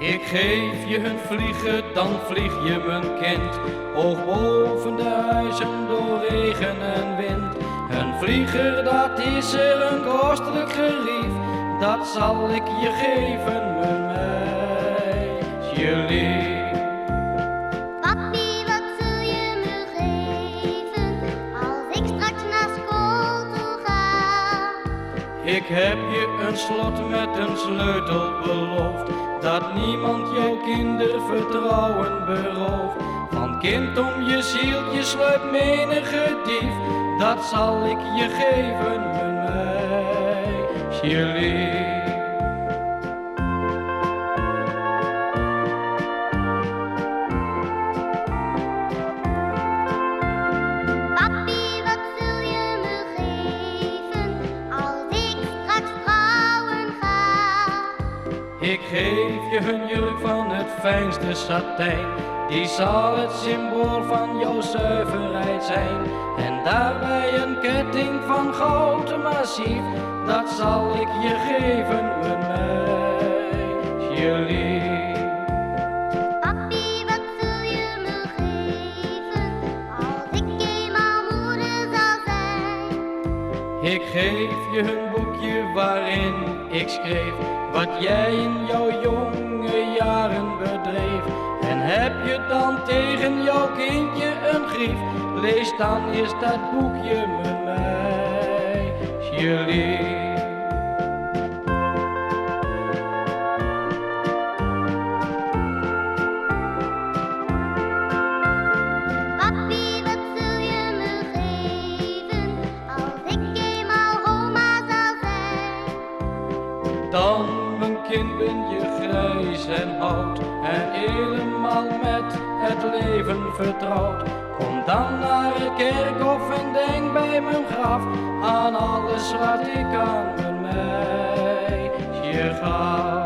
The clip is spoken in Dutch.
Ik geef je een vliegen, dan vlieg je mijn kind. Hoog boven de huizen door regen en wind. Een vlieger, dat is er een kostelijk gerief. Dat zal ik je geven, mijn meisje lief. Papi, wat zul je me geven als ik straks naar school toe ga? Ik heb je een slot met een sleutel beloofd, dat niemand jouw kindervertrouwen berooft. Van kind om je zieltje sluipt menige dief, dat zal ik je geven, mijn meisje lief. Papi, wat zul je me geven als ik straks trouwen ga? Ik geef je een jurk van het fijnste satijn, die zal het symbool van jouw zuiverheid zijn. En daarbij een ketting van goud massief, dat zal ik je geven, mijn meisje lief. Papi, wat zul je me geven als ik eenmaal moeder zal zijn? Ik geef je een boekje waarin ik schreef wat jij in jouw jonge jaren bedreef. En heb je dan tegen jouw kindje een grief, lees dan eens dat boekje, mijn meisje lief. Papi, wat zul je me geven als ik eenmaal oma zal zijn? Dan, mijn kind, ben je grijs en oud en helemaal met het leven vertrouwd. Kom dan naar het kerkhof en denk bij mijn graf aan alles wat ik aan mijn meisje gaf.